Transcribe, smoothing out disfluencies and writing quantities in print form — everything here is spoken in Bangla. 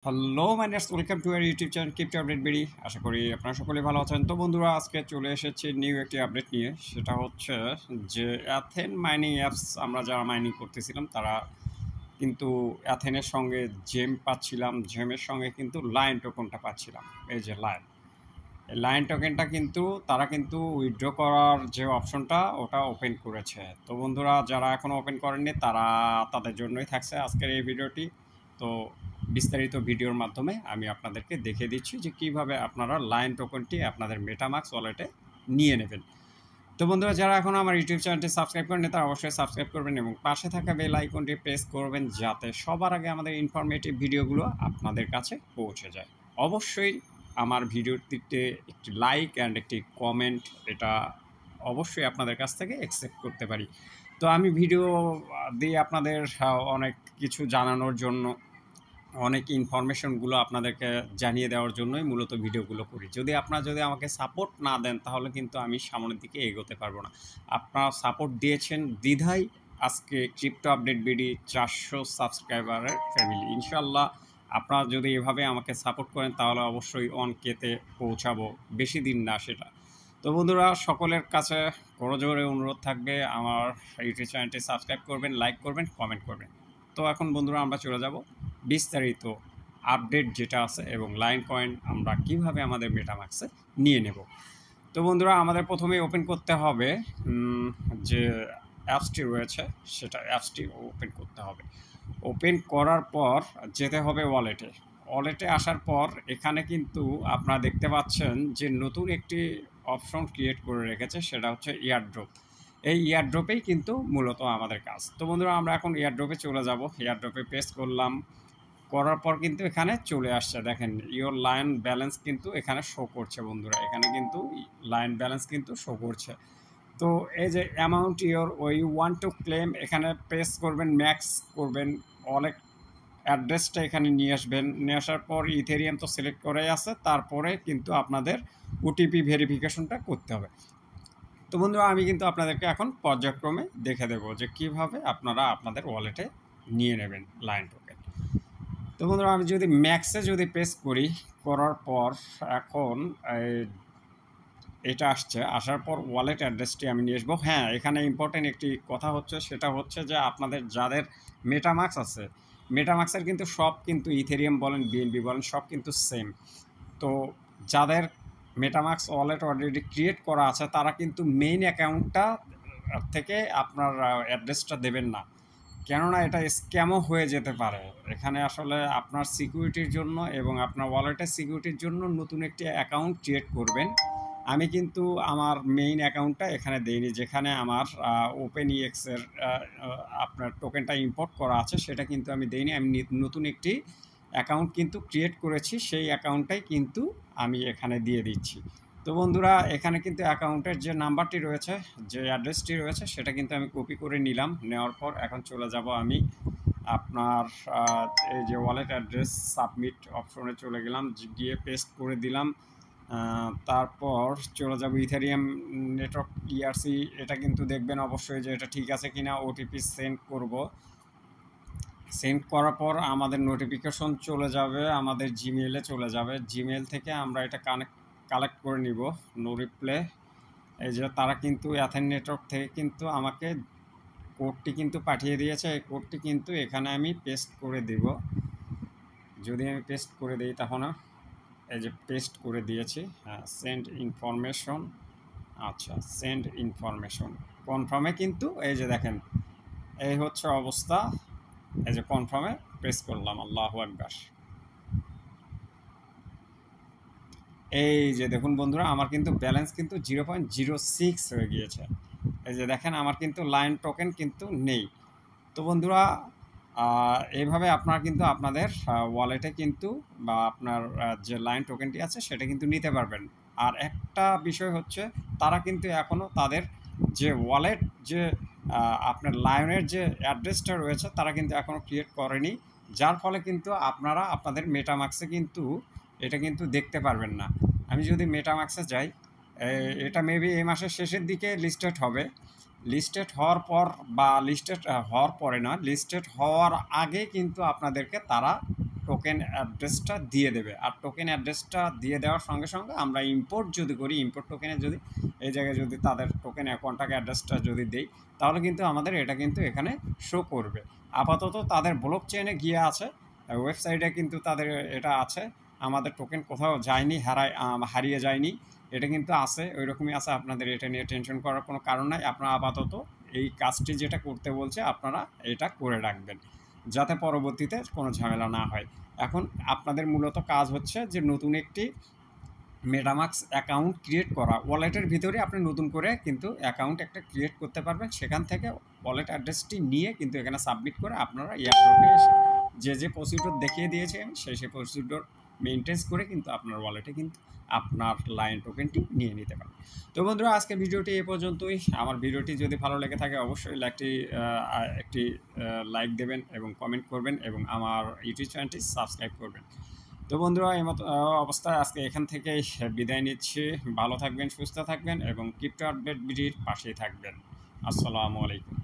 Hello miners, welcome to our YouTube channel crypto update বেরি। আশা করি আপনারা সকলে ভালো আছেন। তো বন্ধুরা, আজকে চলে এসেছি নিউ একটি আপডেট নিয়ে। সেটা হচ্ছে যে অ্যাথেন মাইনিং অ্যাপস, আমরা যারা মাইনিং করতেছিলাম তারা কিন্তু অ্যাথেনের সঙ্গে জেম পাচ্ছিলাম, জেমের সঙ্গে কিন্তু লাইন টোকনটা পাচ্ছিলাম। এই যে লাইন টোকেনটা কিন্তু তারা কিন্তু উইথড্র করার যে অপশনটা ওটা ওপেন করেছে। তো বন্ধুরা, যারা এখনও ওপেন করেননি তারা তাদের জন্যই থাকছে আজকের এই ভিডিওটি। তো বিস্তারিত ভিডিওর মাধ্যমে আমি আপনাদেরকে দেখিয়ে দিচ্ছি যে কিভাবে আপনারা লাইন টোকেনটি আপনাদের মেটামাক্স ওয়ালেটে নিয়ে নেবেন। তো বন্ধুরা, যারা এখন আমার ইউটিউব চ্যানেলটি সাবস্ক্রাইব করেন তারা অবশ্যই সাবস্ক্রাইব করবেন এবং পাশে থাকা বেল আইকনটি প্রেস করবেন, যাতে সবার আগে আমাদের ইনফরমেটিভ ভিডিওগুলো আপনাদের কাছে পৌঁছে যায়। অবশ্যই আমার ভিডিওটিতে একটি লাইক অ্যান্ড একটি কমেন্ট, এটা অবশ্যই আপনাদের কাছ থেকে অ্যাকসেপ্ট করতে পারি। তো আমি ভিডিও দিয়ে আপনাদের অনেক কিছু জানানোর জন্য, অনেক ইনফরমেশনগুলো আপনাদেরকে জানিয়ে দেওয়ার জন্যই মূলত ভিডিওগুলো করি। যদি আমাকে সাপোর্ট না দেন তাহলে কিন্তু আমি সামনের দিকে এগোতে পারবো না। আপনারা সাপোর্ট দিয়েছেন দ্বিধায় আজকে ক্রিপ্টো আপডেট বিডি 400 সাবস্ক্রাইবারের ফ্যামিলি। ইনশাল্লাহ আপনারা যদি এভাবে আমাকে সাপোর্ট করেন তাহলে অবশ্যই 1K-তে পৌঁছাবো, বেশি দিন না সেটা। তো বন্ধুরা, সকলের কাছে করজোরে অনুরোধ থাকবে আমার ইউটিউব চ্যানেলটি সাবস্ক্রাইব করবেন, লাইক করবেন, কমেন্ট করবেন। তো এখন বন্ধুরা আমরা চলে যাব বিস্তারিত আপডেট যেটা আছে এবং লাইন কয়েন আমরা কিভাবে আমাদের মেটামাক্সে নিয়ে নেব। তো বন্ধুরা, আমাদের প্রথমে ওপেন করতে হবে যে অ্যাপসটি রয়েছে, সেটা অ্যাপসটি ওপেন করতে হবে। ওপেন করার পর যেতে হবে ওয়ালেটে আসার পর এখানে কিন্তু আপনারা দেখতে পাচ্ছেন যে নতুন একটি অপশন ক্রিয়েট করে রেখেছে, সেটা হচ্ছে ইয়ারড্রপ। এই ইয়ারড্রপেই কিন্তু মূলত আমাদের কাজ। তো বন্ধুরা, আমরা এখন ইয়ারড্রপে চলে যাব। ইয়ারড্রপে প্রেস করলাম, করার পর কিন্তু এখানে চলে আসছে, দেখেন ইওর লাইন ব্যালেন্স কিন্তু এখানে শো করছে। বন্ধুরা, এখানে কিন্তু লাইন ব্যালেন্স কিন্তু শো করছে। তো এই যে অ্যামাউন্ট ইওর ওই ওয়ান টু ক্লেম, এখানে প্রেস করবেন, ম্যাক্স করবেন, ওয়ালেট অ্যাড্রেসটা এখানে নিয়ে আসবেন। নিয়ে আসার পর ইথেরিয়াম তো সিলেক্ট করাই আছে, তারপরে কিন্তু আপনাদের ওটিপি ভেরিফিকেশনটা করতে হবে। তো বন্ধুরা, আমি কিন্তু আপনাদেরকে এখন পর্যায়ক্রমে দেখে দেবো যে কিভাবে আপনারা আপনাদের ওয়ালেটে নিয়ে নেবেন লাইন টোকেন। তো বন্ধুরা, আমি যদি ম্যাক্সে প্রেস করি, করার পর এখন এটা আসছে, আসার পর ওয়ালেট অ্যাড্রেসটি আমি নিয়ে আসবো। হ্যাঁ, এখানে ইম্পর্টেন্ট একটি কথা হচ্ছে, সেটা হচ্ছে যে আপনাদের যাদের মেটামাক্স আছে, মেটামাক্সের কিন্তু সব কিন্তু ইথেরিয়াম বলেন, বিএনবি বলেন, সব কিন্তু সেম। তো যাদের মেটামাক্স ওয়ালেট অলরেডি ক্রিয়েট করা আছে তারা কিন্তু মেইন অ্যাকাউন্টটা থেকে আপনার অ্যাড্রেসটা দেবেন না, কেননা এটা স্ক্যামও হয়ে যেতে পারে। এখানে আসলে আপনার সিকিউরিটির জন্য এবং আপনার ওয়ালেটের সিকিউরিটির জন্য নতুন একটি অ্যাকাউন্ট ক্রিয়েট করবেন। আমি কিন্তু আমার মেইন অ্যাকাউন্টটা এখানে দেইনি, যেখানে আমার ওপেন ইএক্সের আপনার টোকেনটা ইম্পোর্ট করা আছে সেটা কিন্তু আমি দেইনি। আমি নতুন একটি অ্যাকাউন্ট কিন্তু ক্রিয়েট করেছি, সেই অ্যাকাউন্টটাই কিন্তু আমি এখানে দিয়ে দিচ্ছি। তো বন্ধুরা, এখানে কিন্তু অ্যাকাউন্টের যে নাম্বারটি রয়েছে, যে অ্যাড্রেসটি রয়েছে, সেটা কিন্তু আমি কপি করে নিলাম। নেওয়ার পর এখন চলে যাব আমি আপনার এই যে ওয়ালেট অ্যাড্রেস সাবমিট অপশনে চলে গেলাম, গিয়ে পেস্ট করে দিলাম। তারপর চলে যাব ইথেরিয়াম নেটওয়ার্ক ইআরসি, এটা কিন্তু দেখবেন অবশ্যই যে এটা ঠিক আছে কিনা। ওটিপি সেন্ড করব। সেন্ড করার পর আমাদের নোটিফিকেশন চলে যাবে, আমাদের জিমেইলে চলে যাবে। জিমেইল থেকে আমরা এটা কালেক্ট করে নিব। নো রিপ্লে, এই যে তারা কিন্তু অ্যাথেন নেটওয়ার্ক থেকে কিন্তু আমাকে কোডটি কিন্তু পাঠিয়ে দিয়েছে। এই কোডটি কিন্তু এখানে আমি পেস্ট করে দিব। যদি আমি পেস্ট করে দিই তাহলে, এই যে পেস্ট করে দিয়েছি। হ্যাঁ, সেন্ড ইনফরমেশন। আচ্ছা, সেন্ড ইনফরমেশন কনফার্মে কিন্তু এই যে দেখেন এই হচ্ছে অবস্থা। এই যে কনফার্মে প্রেস করলাম, আল্লাহু আকবার। এই যে দেখুন বন্ধুরা, আমার কিন্তু ব্যালেন্স কিন্তু 0.06 হয়ে গিয়েছে। এই যে দেখেন আমার কিন্তু লাইন টোকেন কিন্তু নেই। তো বন্ধুরা, এইভাবে আপনারা কিন্তু আপনাদের ওয়ালেটে কিন্তু বা আপনার যে লাইন টোকেনটি আছে সেটা কিন্তু নিতে পারবেন। আর একটা বিষয় হচ্ছে, তারা কিন্তু এখনও তাদের যে ওয়ালেট যে আপনার লায়নের যে অ্যাড্রেসটা রয়েছে তারা কিন্তু এখনও ক্রিয়েট করেনি, যার ফলে কিন্তু আপনারা আপনাদের মেটামাক্সে কিন্তু এটা কিন্তু দেখতে পারবেন না। আমি যদি মেটামাক্সে যাই, এটা মেবি এই মাসের শেষের দিকে লিস্টেড হবে। লিস্টেড হওয়ার পর বা লিস্টেড হওয়ার পরে না, লিস্টেড হওয়ার আগে কিন্তু আপনাদেরকে তারা টোকেন অ্যাড্রেসটা দিয়ে দেবে। আর টোকেন অ্যাড্রেসটা দিয়ে দেওয়ার সঙ্গে সঙ্গে আমরা ইম্পোর্ট যদি করি, ইম্পোর্ট টোকেনে যদি এই জায়গায় যদি তাদের টোকেন কন্ট্যাক্ট অ্যাড্রেসটা যদি দেই, তাহলে কিন্তু আমাদের এটা কিন্তু এখানে শো করবে। আপাতত তাদের ব্লক চেইনে গিয়ে আছে, ওয়েবসাইটে কিন্তু তাদের এটা আছে, আমাদের টোকেন কোথাও যায়নি, হারিয়ে যায়নি, এটা কিন্তু আছে, ওই রকমই আছে। আপনাদের এটা নিয়ে টেনশন করার কোনো কারণ নাই। আপনারা আপাতত এই কাজটি যেটা করতে বলছে আপনারা এটা করে রাখবেন, যাতে পরবর্তীতে কোনো ঝামেলা না হয়। এখন আপনাদের মূলত কাজ হচ্ছে যে নতুন একটি মেটামাক্স অ্যাকাউন্ট ক্রিয়েট করা। ওয়ালেটের ভিতরে আপনি নতুন করে কিন্তু অ্যাকাউন্ট একটা ক্রিয়েট করতে পারবেন। সেখান থেকে ওয়ালেট অ্যাড্রেসটি নিয়ে কিন্তু এখানে সাবমিট করে আপনারা এয়ারড্রপে এসে যে প্রসিডিওর দেখিয়ে দিয়েছে সেই প্রসিডিওর মেনটেন করে কিন্তু আপনার ওয়ালেটে কিন্তু আপনার লাইন টোকেনটি নিয়ে নিতে পারেন। তো বন্ধুরা, আজকে ভিডিওটি এ পর্যন্তই। আমার ভিডিওটি যদি ভালো লেগে থাকে অবশ্যই একটি লাইক দেবেন এবং কমেন্ট করবেন এবং আমার ইউটিউব চ্যানেলটি সাবস্ক্রাইব করবেন। তো বন্ধুরা, এই মতো অবস্থায় আজকে এখান থেকেই বিদায় নিচ্ছি। ভালো থাকবেন, সুস্থ থাকবেন এবং ক্রিপ্টো আপডেট ভিডিওর পাশেই থাকবেন। আসসালামু আলাইকুম।